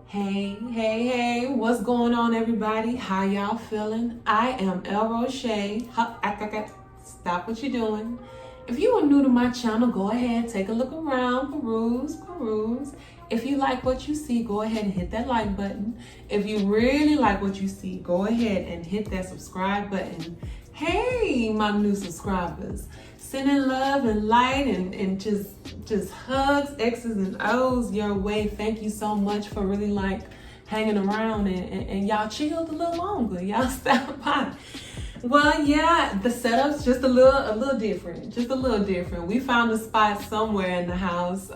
Hey, what's going on, everybody? How y'all feeling? I am Orisha. Stop what you're doing. If you are new to my channel, go ahead, take a look around, peruse. If you like what you see, go ahead and hit that like button. If you really like what you see, go ahead and hit that subscribe button. Hey, my new subscribers, sending love and light and just hugs, X's and O's your way. Thank you so much for really hanging around and y'all chilled a little longer. Y'all stopped by. Well, yeah, the setup's just a little different. We found a spot somewhere in the house.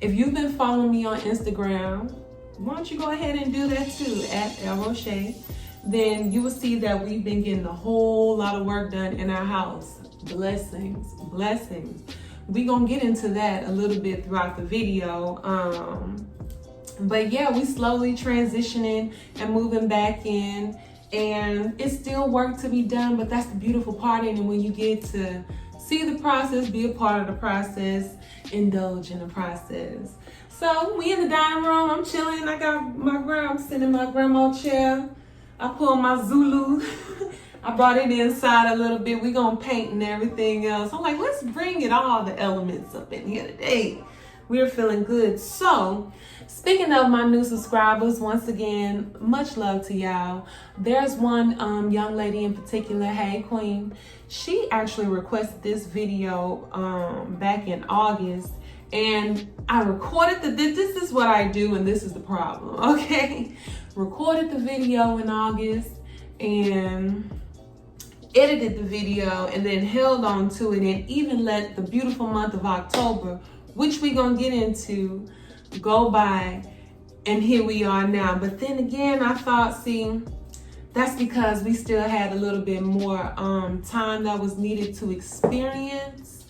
If you've been following me on Instagram, why don't you go ahead and do that too, at Roche. Then you will see that we've been getting a whole lot of work done in our house. Blessings. We gonna get into that a little bit throughout the video. But yeah, we slowly transitioning and moving back in, and it's still work to be done, but that's the beautiful part. And when you get to see the process, be a part of the process, indulge in the process. So we in the dining room, I'm chilling. I got I'm sitting in my grandma chair. I pulled my Zulu. I brought it inside a little bit. We gonna paint and everything else. I'm like, let's bring it all the elements up in here today. We're feeling good. So, speaking of my new subscribers, once again, much love to y'all. There's one young lady in particular, hey Queen. She actually requested this video back in August, and I recorded this is what I do, and this is the problem, okay? Recorded the video in August and edited the video and then held on to it and even let the beautiful month of October, which we're gonna get into, go by, and here we are now. But then again, I thought, see, that's because we still had a little bit more time that was needed to experience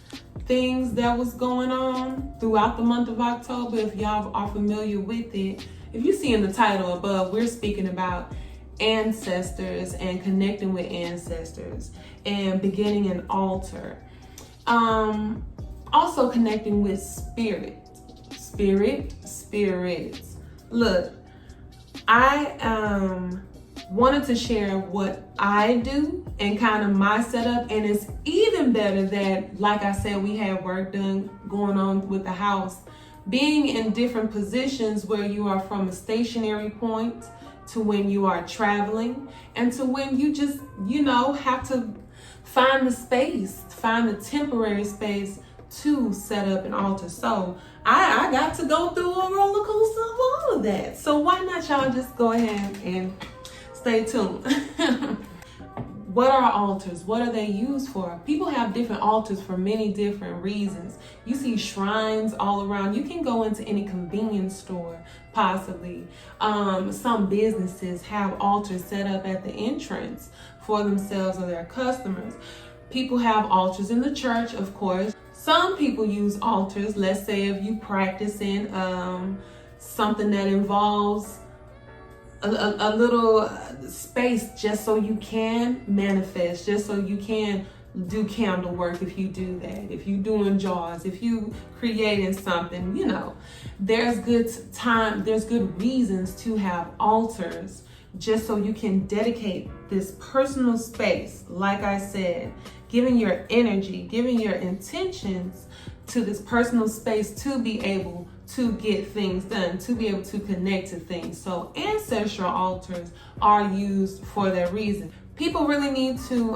things that was going on throughout the month of October. If y'all are familiar with it, if you see in the title above, we're speaking about ancestors and connecting with ancestors and beginning an altar. Also connecting with spirits. Look, I wanted to share what I do and kind of my setup, and it's even better that, like I said, we had work done going on with the house, being in different positions where you are from a stationary point to when you are traveling, and to when you just, have to find the space, find the temporary space to set up an altar. So I got to go through a roller coaster of all of that. So why not y'all just go ahead and stay tuned. What are altars? What are they used for? People have different altars for many different reasons. You see shrines all around. You can go into any convenience store, possibly. Some businesses have altars set up at the entrance for themselves or their customers. People have altars in the church, of course. Some people use altars, let's say if you practice in something that involves a little space, just so you can manifest, just so you can do candle work. If you do that, if you doing jars, if you creating something, there's good reasons to have altars, just so you can dedicate this personal space, like I said, giving your energy, giving your intentions to this personal space to be able to get things done, to be able to connect to things. So ancestral altars are used for that reason. People really need to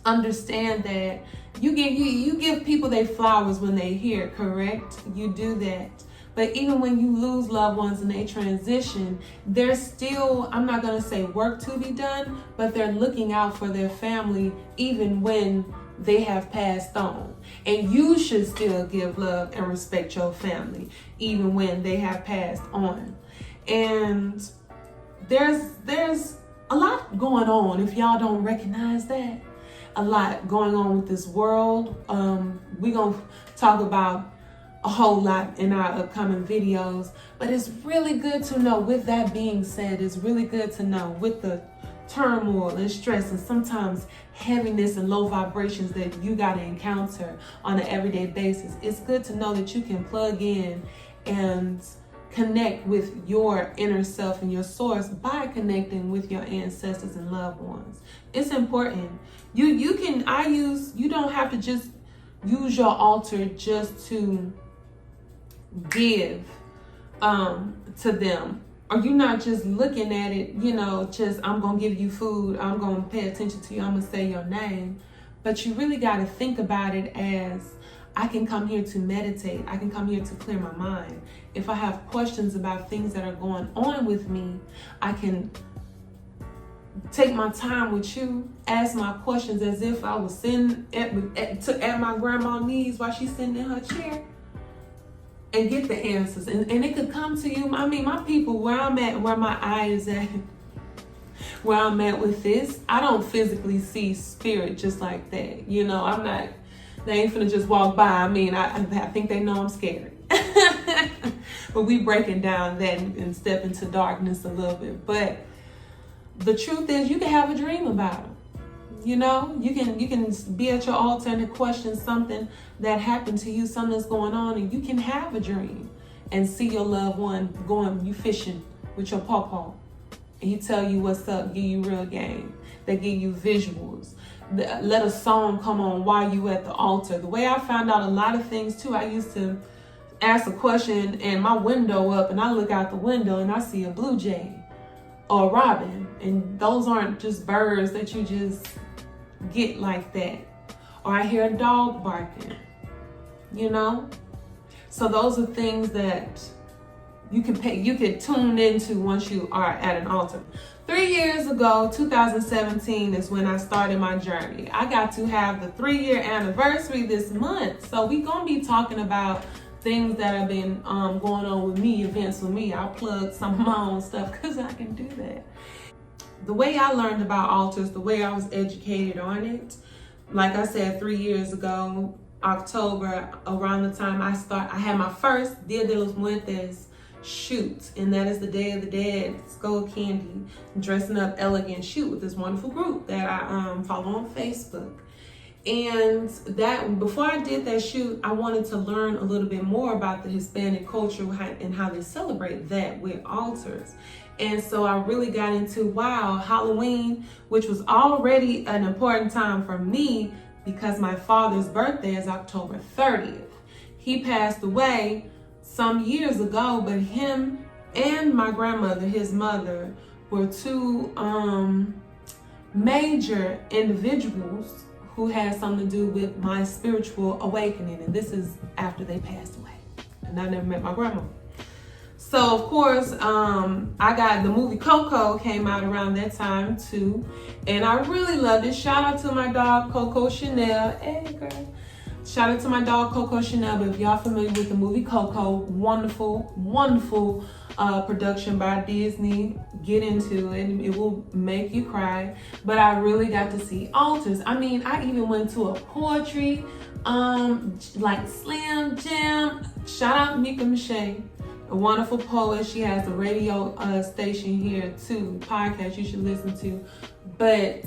understand that you give people their flowers when they're here, correct? You do that. But even when you lose loved ones and they transition, there's still, I'm not gonna say work to be done, but they're looking out for their family even when they have passed on. And you should still give love and respect your family even when they have passed on. And there's a lot going on, if y'all don't recognize that. A lot going on with this world. We're gonna talk about a whole lot in our upcoming videos, but it's really good to know, with that being said, it's really good to know, with the turmoil and stress and sometimes heaviness and low vibrations that you got to encounter on an everyday basis, it's good to know that you can plug in and connect with your inner self and your source by connecting with your ancestors and loved ones. It's important. You don't have to just use your altar just to give to them. Or you're not just looking at it, just I'm going to give you food, I'm going to pay attention to you, I'm going to say your name. But you really got to think about it as, I can come here to meditate. I can come here to clear my mind. If I have questions about things that are going on with me, I can take my time with you, ask my questions as if I was sitting at my grandma's knees while she's sitting in her chair, and get the answers. And it could come to you. I mean, my people, where I'm at, where my eye is at, where I'm at with this, I don't physically see spirit just like that. I'm not, they ain't finna just walk by. I mean, I think they know I'm scared. But we breaking down that and step into darkness a little bit. But the truth is, you can have a dream about them. You can be at your altar and question something that happened to you, something that's going on, and you can have a dream and see your loved one you fishing with your pawpaw. And he tell you what's up, give you real game. They give you visuals. Let a song come on while you at the altar. The way I found out a lot of things too, I used to ask a question and my window up, and I look out the window and I see a blue jay or a robin. And those aren't just birds that you just get like that. Or I hear a dog barking, So those are things that you can tune into once you are at an altar. 3 years ago, 2017 is when I started my journey. I got to have the 3-year anniversary this month. So we're going to be talking about things that have been going on with me, events with me. I'll plug some of my own stuff because I can do that. The way I learned about altars, the way I was educated on it, like I said, 3 years ago, October, around the time I had my first Dia de los Muertos shoot, and that is the Day of the Dead Skull Candy dressing up elegant shoot with this wonderful group that I follow on Facebook. And that before I did that shoot, I wanted to learn a little bit more about the Hispanic culture and how they celebrate that with altars. And so I really got into, Halloween, which was already an important time for me because my father's birthday is October 30th. He passed away some years ago, but him and my grandmother, his mother, were two major individuals who had something to do with my spiritual awakening. And this is after they passed away. And I never met my grandma. So of course, I got the movie Coco came out around that time too. And I really loved it. Shout out to my dog, Coco Chanel. Hey girl. Shout out to my dog, Coco Chanel. But if y'all familiar with the movie Coco, wonderful, wonderful production by Disney. Get into it. It will make you cry. But I really got to see altars. I mean, I even went to a poetry, like slam jam. Shout out Mika Miche, a wonderful poet. She has a radio station here too, podcast you should listen to. But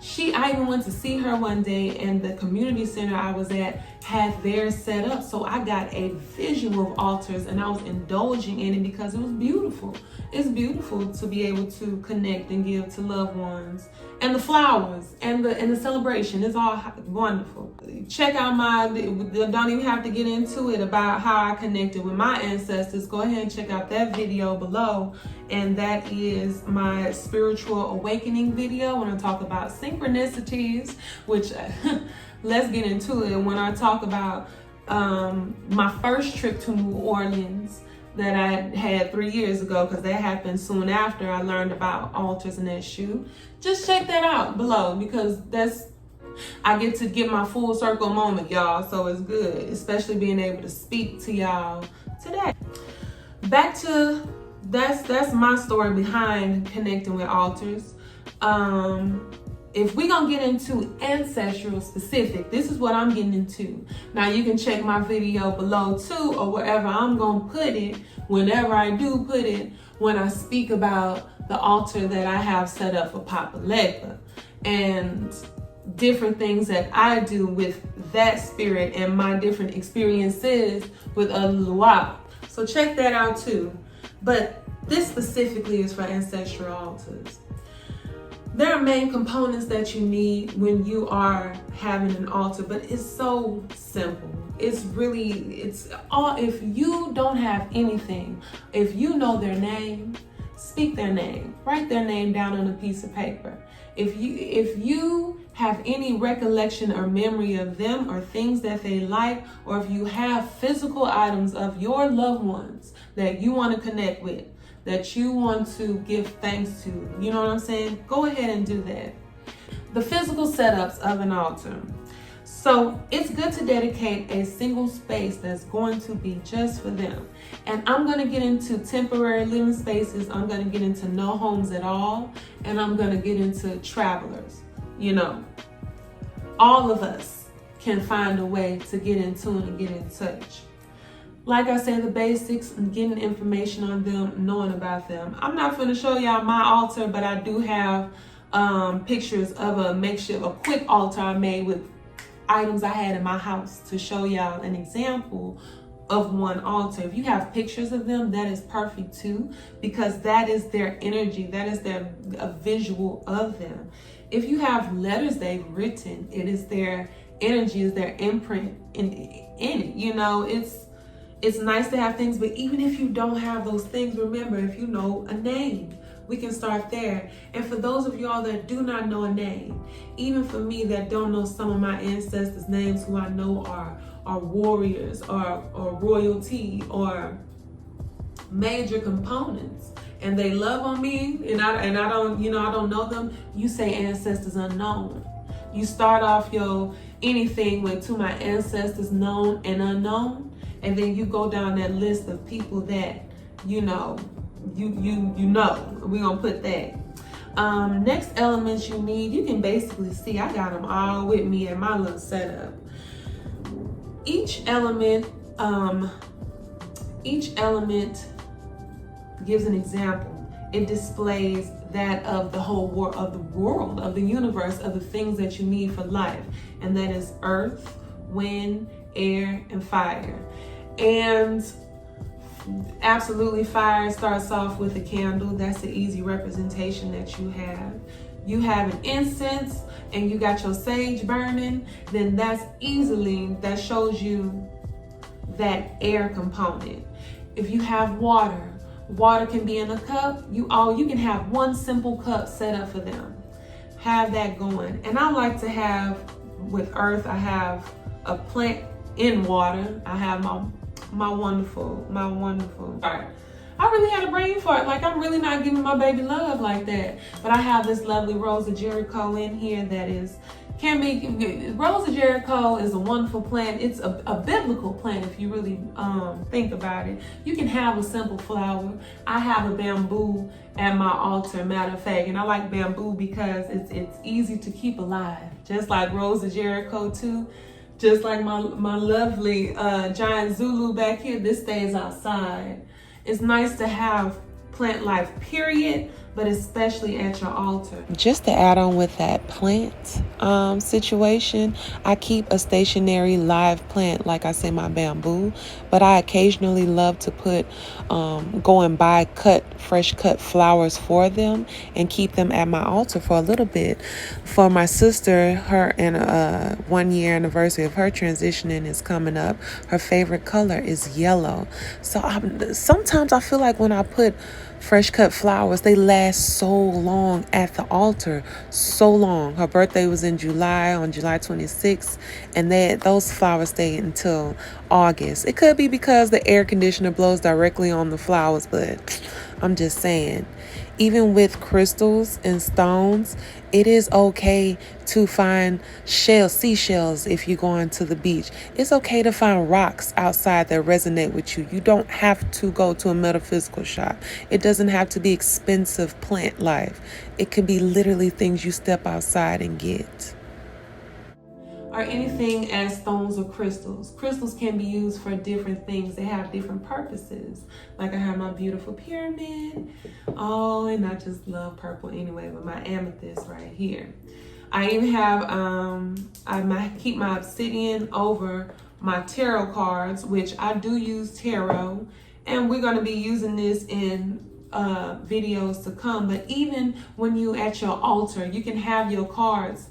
I even went to see her one day, and the community center I was at had theirs set up. So I got a visual of altars, and I was indulging in it because it was beautiful. It's beautiful to be able to connect and give to loved ones, and the flowers and the celebration. It's all wonderful. Check out don't even have to get into it about how I connected with my ancestors. Go ahead and check out that video below. And that is my spiritual awakening video when I talk about synchronicities, which let's get into it. When I talk about my first trip to New Orleans that I had 3 years ago, because that happened soon after I learned about altars and that shoot. Just check that out below, because I get to get my full circle moment, y'all. So it's good, especially being able to speak to y'all today. Back to that's my story behind connecting with altars. If we're gonna get into ancestral specific, this is what I'm getting into. Now you can check my video below too, or wherever I'm gonna put it, whenever I do put it, when I speak about the altar that I have set up for Papa Legba, and different things that I do with that spirit and my different experiences with other Luau. So check that out too. but this specifically is for ancestral altars. There are main components that you need when you are having an altar, but it's so simple. It's all, if you don't have anything, if you know their name, speak their name, write their name down on a piece of paper. If you have any recollection or memory of them or things that they like, or if you have physical items of your loved ones that you want to connect with, that you want to give thanks to, you know what I'm saying? Go ahead and do that. The physical setups of an altar. So it's good to dedicate a single space that's going to be just for them. And I'm going to get into temporary living spaces. I'm going to get into no homes at all. And I'm going to get into travelers. You know, all of us can find a way to get in tune and get in touch. Like I said, the basics, getting information on them, knowing about them. I'm not going to show y'all my altar, but I do have pictures of a quick altar I made with items I had in my house to show y'all an example of one altar. If you have pictures of them, that is perfect too, because that is their energy, that is a visual of them. If you have letters they've written, it is their energy, is their imprint in it. You know, it's nice to have things, but even if you don't have those things, remember, if you know a name, we can start there. And for those of y'all that do not know a name, even for me that don't know some of my ancestors' names, who I know are warriors or royalty or major components, and they love on me, and I don't, you know, I don't know them, you say ancestors unknown. You start off your anything with to my ancestors known and unknown, and then you go down that list of people that you know, we're gonna put that. Next elements you need, you can basically see I got them all with me in my little setup. Each element gives an example. It displays that of the whole world, of the universe, of the things that you need for life, and that is earth, wind, air, and fire. And absolutely, fire starts off with a candle. That's the easy representation that you have. You have an incense and you got your sage burning, then that shows you that air component. If you have water can be in a cup. You can have one simple cup set up for them. Have that going. And I like to have, with earth, I have a plant in water. I have my wonderful. I really had a brain fart. Like, I'm really not giving my baby love like that. But I have this lovely Rose of Jericho in here that Rose of Jericho is a wonderful plant. It's a biblical plant if you really think about it. You can have a simple flower. I have a bamboo at my altar, matter of fact. And I like bamboo because it's easy to keep alive. Just like Rose of Jericho too. Just like my lovely giant Zulu back here, this stays outside. It's nice to have plant life, period, but especially at your altar. Just to add on with that plant situation, I keep a stationary live plant, like I say, my bamboo, but I occasionally love to put, go and buy fresh cut flowers for them and keep them at my altar for a little bit. For my sister, her 1 year anniversary of her transitioning is coming up. Her favorite color is yellow. So sometimes I feel like when I put fresh cut flowers, they last so long at the altar, so long. Her birthday was in July, on July 26th, and those flowers stayed until August. It could be because the air conditioner blows directly on the flowers, but I'm just saying, even with crystals and stones, it is okay to find seashells if you're going to the beach. It's okay to find rocks outside that resonate with you. You don't have to go to a metaphysical shop. It doesn't have to be expensive plant life. It can be literally things you step outside and get. Or anything as stones or crystals. Crystals can be used for different things. They have different purposes. Like I have my beautiful pyramid. Oh, and I just love purple anyway, but my amethyst right here. I even have, I keep my obsidian over my tarot cards, which I do use tarot. And we're going to be using this in videos to come. But even when you at your altar, you can have your cards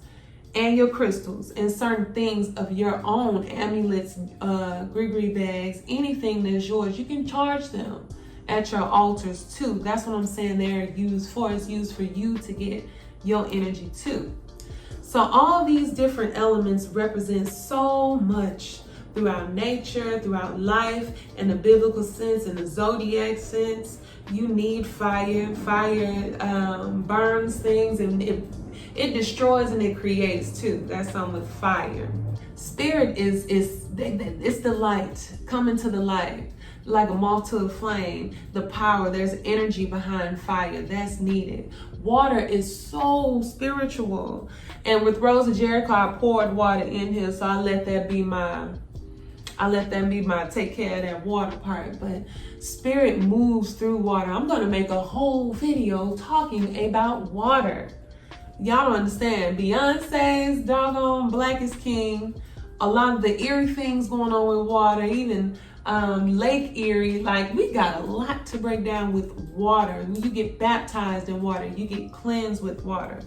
and your crystals and certain things of your own, amulets, gree bags, anything that's yours, you can charge them at your altars too. That's what I'm saying they're used for. It's used for you to get your energy too. So all these different elements represent so much throughout nature, throughout life, in the biblical sense, in the zodiac sense. You need fire. Fire burns things, and it destroys and it creates too. That's something with fire. Spirit is it's the light, coming to the light, like a moth to a flame. The power, there's energy behind fire that's needed. Water is so spiritual. And with Rose of Jericho, I poured water in here, so I let that be my take care of that water part. But spirit moves through water. I'm gonna make a whole video talking about water. Y'all don't understand. Beyonce's doggone Black is King. A lot of the eerie things going on with water, even Lake Erie. Like, we got a lot to break down with water. When you get baptized in water, you get cleansed with water.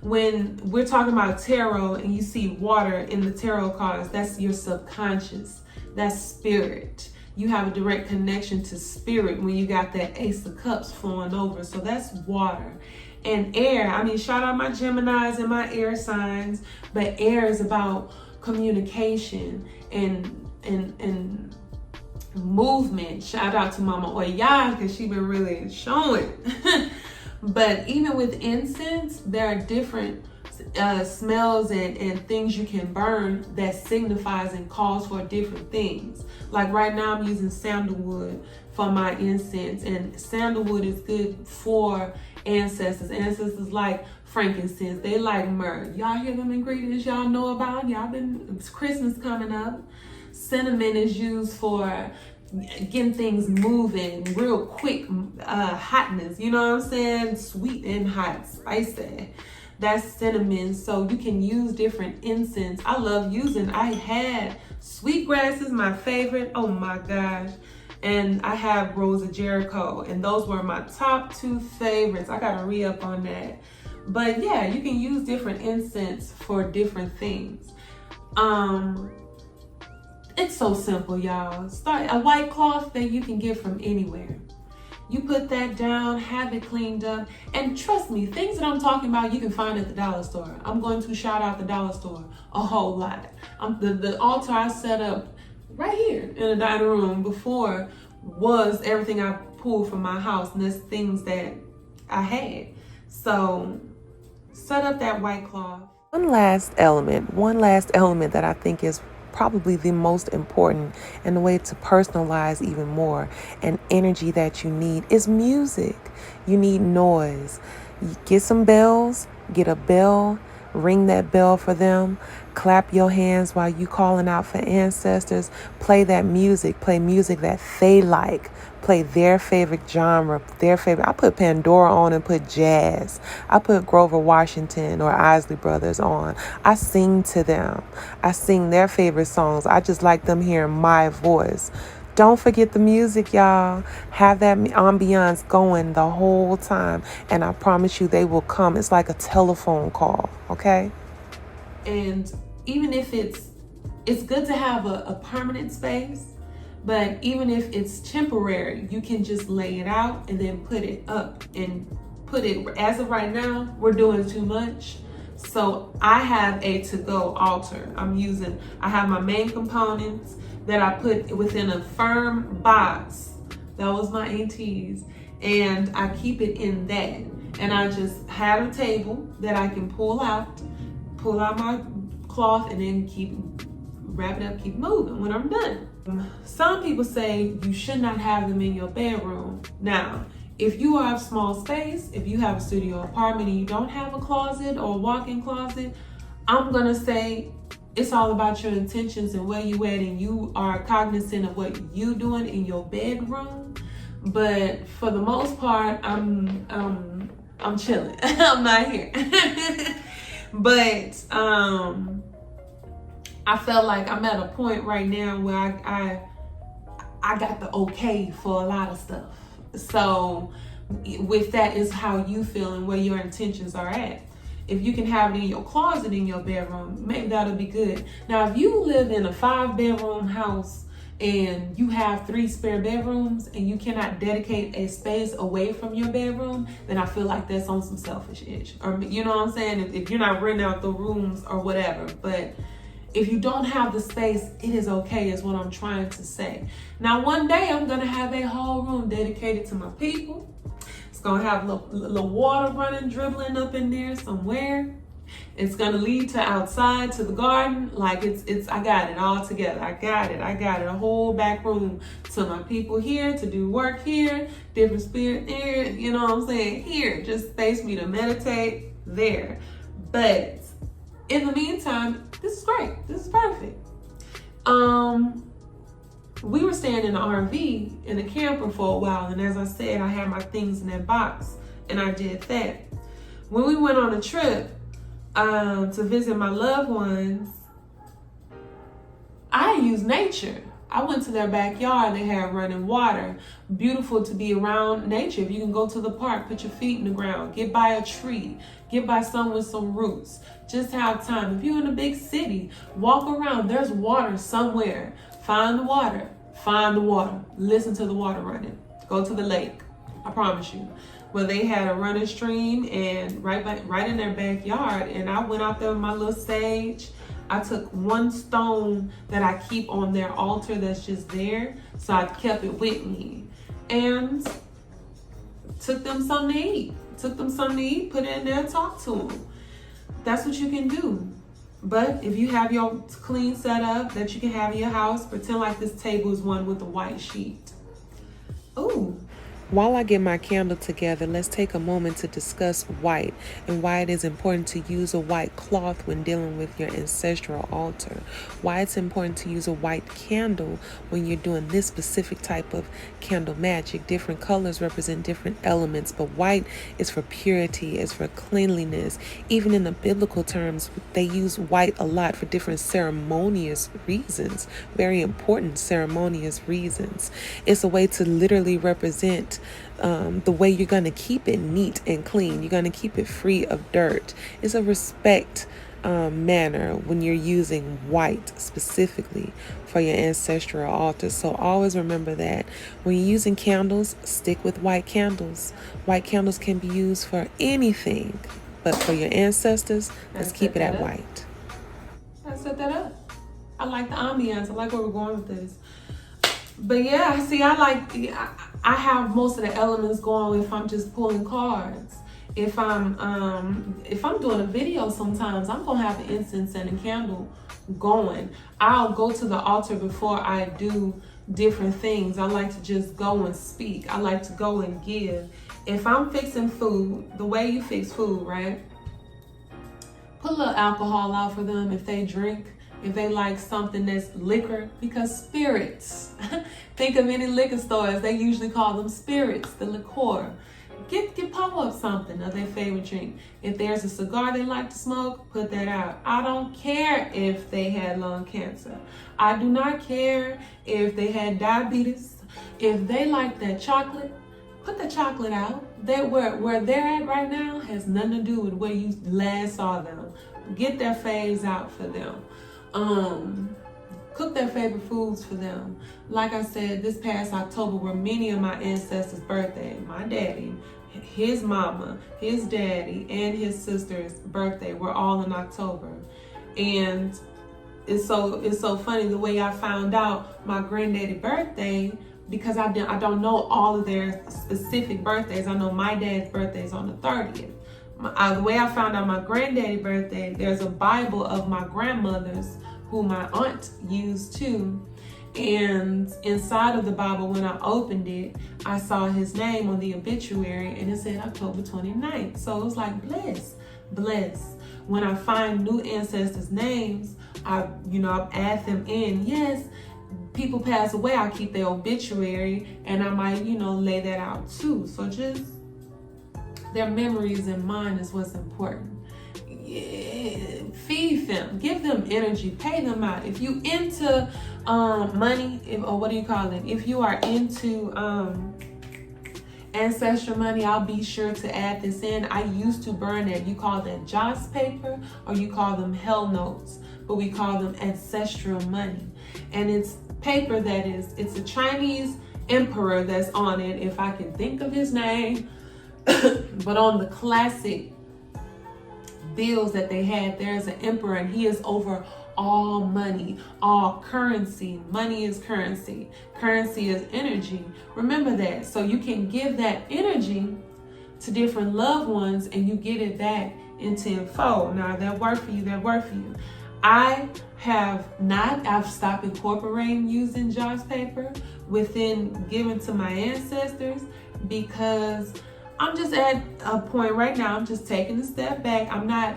When we're talking about tarot and you see water in the tarot cards, that's your subconscious. That's spirit. You have a direct connection to spirit when you got that Ace of Cups flowing over. So that's water. And air, I mean, shout out my Geminis and my air signs, but air is about communication and movement. Shout out to Mama Oya, because she been really showing. But even with incense, there are different smells and things you can burn that signifies and calls for different things. Like right now I'm using sandalwood for my incense, and sandalwood is good for ancestors. Ancestors like frankincense, they like myrrh. Y'all hear them ingredients y'all know about? It's Christmas coming up. Cinnamon is used for getting things moving real quick, hotness, you know what I'm saying? Sweet and hot, spicy. That's cinnamon. So you can use different incense. I love using, I had sweetgrass is my favorite. Oh my gosh. And I have Rose of Jericho, and those were my top 2 favorites. I gotta re-up on that. But yeah, you can use different incense for different things. It's so simple, y'all. Start a white cloth that you can get from anywhere. You put that down, have it cleaned up, and trust me, things that I'm talking about you can find at the dollar store. I'm going to shout out the dollar store a whole lot. The altar I set up right here in the dining room before was everything I pulled from my house, and there's things that I had. So set up that white cloth. One last element that I think is probably the most important, and the way to personalize even more an energy that you need is music. You need noise. You get some bells, get a bell, ring that bell for them, clap your hands while you calling out for ancestors, play that music, play music that they like, play their favorite genre, their favorite. I put Pandora on and put jazz. I put Grover Washington or Isley Brothers on. I sing to them. I sing their favorite songs. I just like them hearing my voice. Don't forget the music, y'all. Have that ambiance going the whole time, and I promise you they will come. It's like a telephone call, okay? And even if it's good to have a permanent space, but even if it's temporary, you can just lay it out and then put it up and put it, as of right now, we're doing too much. So I have a to-go altar. I have my main components that I put within a firm box. That was my auntie's. And I keep it in that. And I just have a table that I can pull out my cloth, and then wrap it up, keep moving when I'm done. Some people say you should not have them in your bedroom. Now, if you have small space, if you have a studio apartment and you don't have a closet or a walk-in closet, I'm gonna say it's all about your intentions and where you at, and you are cognizant of what you doing in your bedroom. But for the most part, I'm chilling. I'm not here. But I felt like I'm at a point right now where I got the okay for a lot of stuff. So with that is how you feel and where your intentions are at. If you can have it in your closet in your bedroom, maybe that'll be good. Now, if you live in a 5-bedroom house and you have 3 spare bedrooms and you cannot dedicate a space away from your bedroom, then I feel like that's on some selfish itch. Or, you know what I'm saying? If you're not renting out the rooms or whatever. But if you don't have the space, it is okay, is what I'm trying to say. Now, one day I'm gonna have a whole room dedicated to my people. It's gonna have a little water running, dribbling up in there somewhere. It's gonna lead to outside, to the garden. Like I got it all together. I got it. A whole back room to my people here, to do work here, different spirit there, you know what I'm saying? Here, just space me to meditate there. But in the meantime, this is great. This is perfect. We were staying in an RV in a camper for a while, and as I said, I had my things in that box, and I did that. When we went on a trip to visit my loved ones, I used nature. I went to their backyard. They had running water. Beautiful to be around nature. If you can go to the park, put your feet in the ground, get by a tree, get by something with some roots. Just have time. If you're in a big city, walk around. There's water somewhere. Find the water. Find the water. Listen to the water running. Go to the lake. I promise you. Well, they had a running stream and right in their backyard. And I went out there with my little sage. I took one stone that I keep on their altar that's just there. So I kept it with me. And took them something to eat. Put it in there, talk to them. That's what you can do. But if you have your clean setup that you can have in your house, pretend like this table is one with a white sheet. Ooh. While I get my candle together, let's take a moment to discuss white and why it is important to use a white cloth when dealing with your ancestral altar. Why it's important to use a white candle when you're doing this specific type of candle magic. Different colors represent different elements, but white is for purity, is for cleanliness. Even in the biblical terms, they use white a lot for different ceremonious reasons, very important ceremonious reasons. It's a way to literally represent the way you're going to keep it neat and clean. You're going to keep it free of dirt. It's a respect manner when you're using white specifically for your ancestral altar. So always remember that when you're using candles, stick with white candles. White candles can be used for anything, but for your ancestors, let's keep it at white. I set that up. I like the ambiance. I like where we're going with this. But yeah, see, I have most of the elements going if I'm just pulling cards. If I'm doing a video, sometimes I'm gonna have the incense and a candle going. I'll go to the altar before I do different things. I like to just go and speak. I like to go and give. If I'm fixing food, the way you fix food, right? Put a little alcohol out for them if they drink. If they like something that's liquor, because spirits, think of any liquor stores, they usually call them spirits, the liqueur. Get pop up something of their favorite drink. If there's a cigar they like to smoke, put that out. I don't care if they had lung cancer. I do not care if they had diabetes. If they like that chocolate, put the chocolate out. Where they're at right now has nothing to do with where you last saw them. Get their faves out for them. Cook their favorite foods for them. Like I said, this past October were many of my ancestors' birthday. My daddy, his mama, his daddy, and his sister's birthday were all in October. And it's so funny the way I found out my granddaddy's birthday, because I don't know all of their specific birthdays. I know my dad's birthday is on the 30th. The way I found out my granddaddy's birthday, there's a Bible of my grandmother's who my aunt used too. And inside of the Bible, when I opened it, I saw his name on the obituary and it said October 29th. So it was like, bless. When I find new ancestors' names, I add them in. Yes, people pass away, I keep their obituary and I might, lay that out too. So just their memories in mind is what's important. Yeah, feed them, give them energy, pay them out. If you into money, or what do you call it? If you are into Ancestral Money, I'll be sure to add this in. I used to burn it. You call that joss paper, or you call them hell notes, but we call them Ancestral Money. And it's paper that it's a Chinese emperor that's on it, if I can think of his name. But on the classic bills that they had, there's an emperor, and he is over all money, all currency. Money is currency. Currency is energy. Remember that. So you can give that energy to different loved ones, and you get it back in tenfold. Now, that work for you, that work for you. I've stopped incorporating using joss paper within giving to my ancestors, because I'm just at a point right now, I'm just taking a step back. I'm not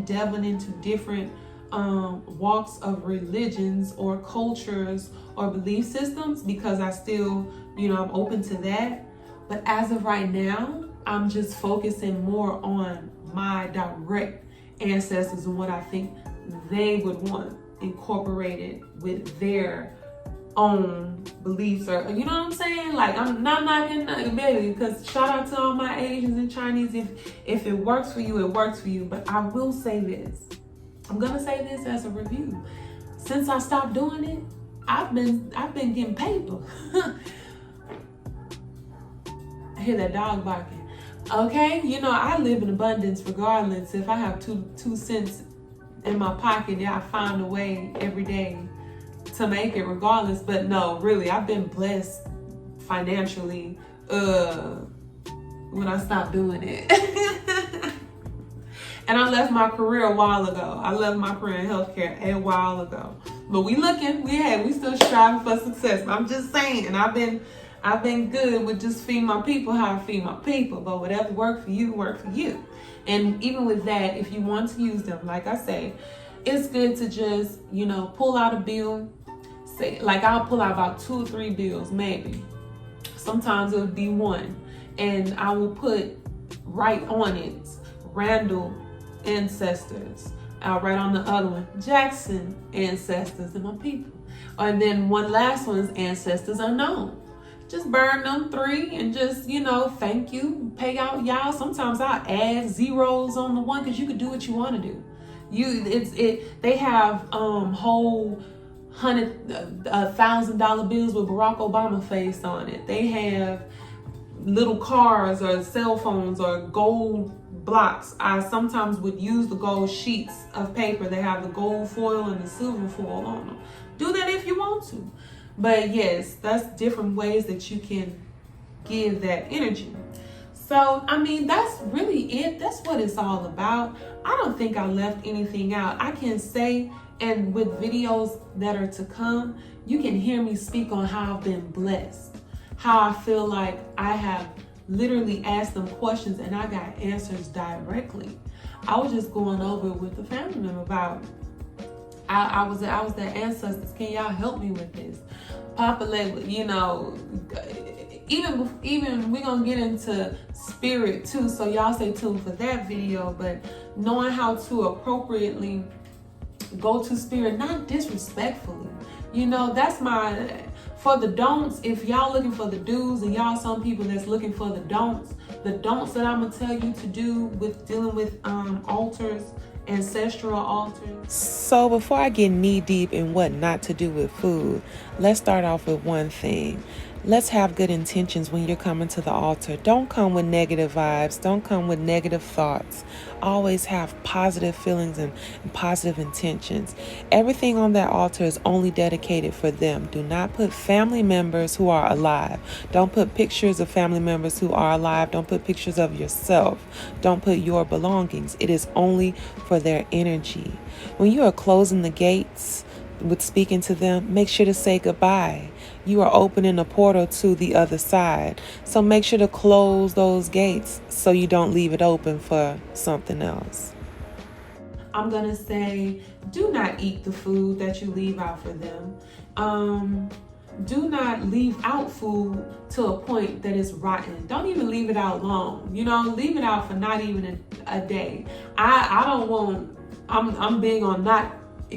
delving into different walks of religions or cultures or belief systems, because I still, I'm open to that. But as of right now, I'm just focusing more on my direct ancestors and what I think they would want incorporated with their own beliefs, or you know what I'm saying? Like, I'm not knocking baby, because shout out to all my Asians and Chinese. If it works for you, it works for you. But I will say this. I'm gonna say this as a review. Since I stopped doing it, I've been getting paper. I hear that dog barking. Okay, I live in abundance regardless. If I have two cents in my pocket, I find a way every day to make it regardless. But no, really, I've been blessed financially when I stopped doing it. And I left my career a while ago. I left my career in healthcare a while ago. But we still striving for success. I'm just saying, I've been good with just feeding my people how I feed my people. But whatever worked for you, worked for you. And even with that, if you want to use them, like I say, it's good to just, pull out a bill. Say, like, I'll pull out about 2 or 3 bills, maybe. Sometimes it would be one. And I will put right on it, Randall ancestors. I'll write on the other one, Jackson ancestors and my people. And then one last one is ancestors unknown. Just burn them 3 and just, thank you, pay out y'all. Sometimes I'll add zeros on the one, because you could do what you want to do. They have whole $1,000 bills with Barack Obama face on it. They have little cars or cell phones or gold blocks. I sometimes would use the gold sheets of paper that have the gold foil and the silver foil on them. Do that if you want to. But yes, that's different ways that you can give that energy. So, that's really it. That's what it's all about. I don't think I left anything out. I can say, and with videos that are to come, you can hear me speak on how I've been blessed, how I feel like I have literally asked them questions and I got answers directly. I was just going over with the family member about, I was their ancestors. Can y'all help me with this? Papa Legba, even we're gonna get into spirit too, so y'all stay tuned for that video. But knowing how to appropriately go to spirit, not disrespectfully. That's for the don'ts. If y'all looking for the do's, and y'all some people that's looking for the don'ts that I'm gonna tell you to do with dealing with altars, ancestral altars. So before I get knee deep in what not to do with food, let's start off with one thing. Let's have good intentions when you're coming to the altar. Don't come with negative vibes. Don't come with negative thoughts. Always have positive feelings and positive intentions. Everything on that altar is only dedicated for them. Do not put family members who are alive. Don't put pictures of family members who are alive. Don't put pictures of yourself. Don't put your belongings. It is only for their energy. When you are closing the gates with speaking to them, make sure to say goodbye. You are opening a portal to the other side. So make sure to close those gates so you don't leave it open for something else. I'm going to say, do not eat the food that you leave out for them. Do not leave out food to a point that is rotten. Don't even leave it out long. Leave it out for not even a day. I don't want I'm big on not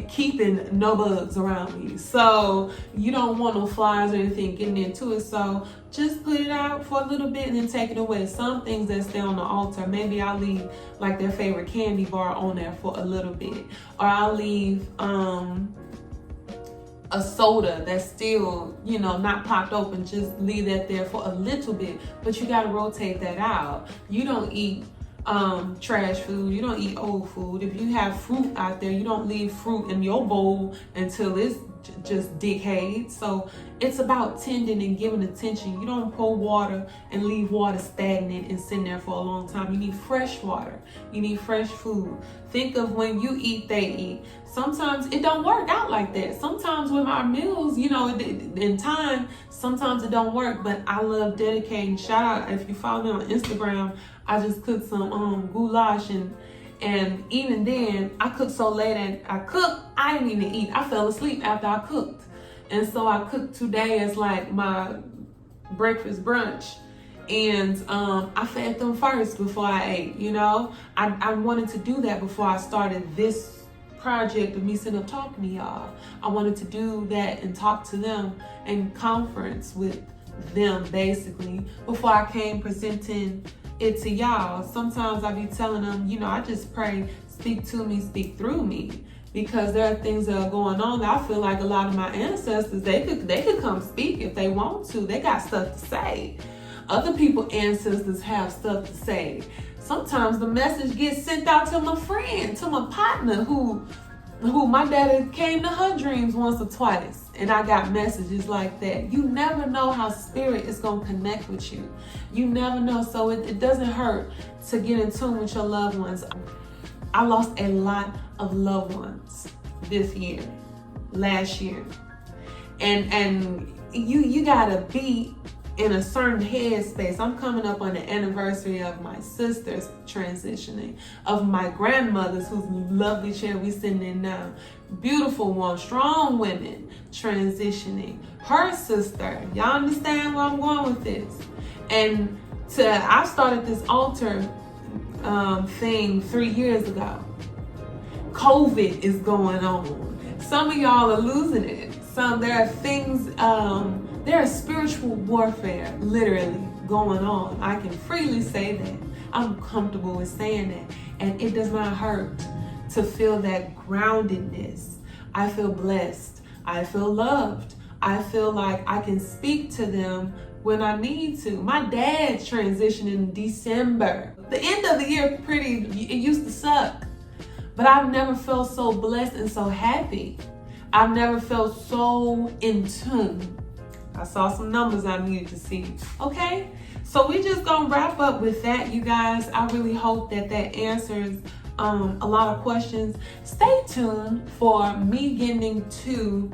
keeping no bugs around me. So you don't want no flies or anything getting into it. So just put it out for a little bit and then take it away. Some things that stay on the altar, maybe I'll leave like their favorite candy bar on there for a little bit. Or I'll leave a soda that's still, not popped open, just leave that there for a little bit. But you gotta rotate that out. You don't eat trash food, you don't eat old food. If you have fruit out there, you don't leave fruit in your bowl until it's just decayed. So it's about tending and giving attention. You don't pour water and leave water stagnant and sitting there for a long time. You need fresh water, you need fresh food. Think of when you eat, they eat. Sometimes it don't work out like that. Sometimes with our meals, in time, sometimes it don't work. But I love dedicating. Shout out, if you follow me on Instagram, I just cooked some goulash, and even then I cooked so late, and I didn't even eat. I fell asleep after I cooked. And so I cooked today as like my breakfast brunch. And I fed them first before I ate, I wanted to do that before I started this project of me sitting up talking to y'all. I wanted to do that and talk to them and conference with them basically before I came presenting it to y'all. Sometimes I be telling them, I just pray, speak to me, speak through me, because there are things that are going on that I feel like a lot of my ancestors, they could come speak if they want to. They got stuff to say. Other people's ancestors have stuff to say. Sometimes the message gets sent out to my friend, to my partner who my daddy came to her dreams once or twice, and I got messages like that. You never know how spirit is going to connect with you. You never know. So it doesn't hurt to get in tune with your loved ones. I lost a lot of loved ones this year, last year. And you gotta be in a certain headspace. I'm coming up on the anniversary of my sister's transitioning, of my grandmother's, whose lovely chair we sitting in now. Beautiful one, strong women transitioning. Her sister, y'all understand where I'm going with this? And I started this altar thing 3 years ago. COVID is going on. Some of y'all are losing it. There are things, there is spiritual warfare literally going on. I can freely say that. I'm comfortable with saying that. And it does not hurt to feel that groundedness. I feel blessed. I feel loved. I feel like I can speak to them when I need to. My dad transitioned in December. The end of the year it used to suck. But I've never felt so blessed and so happy. I've never felt so in tune. I saw some numbers I needed to see. Okay? So we just gonna wrap up with that, you guys. I really hope that answers a lot of questions. Stay tuned for me getting to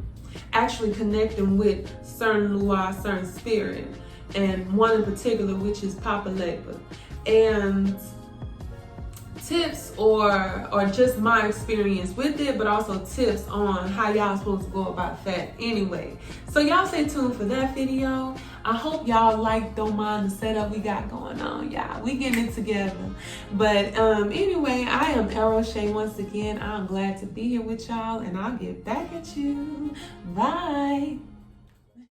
actually connecting with certain Lua, certain spirit, and one in particular, which is Papa Legba. And tips or just my experience with it, but also tips on how y'all supposed to go about that anyway. So y'all stay tuned for that video. I hope y'all don't mind the setup we got going on, y'all. We getting it together. But anyway, I am Shay once again. I'm glad to be here with y'all, and I'll get back at you. Bye.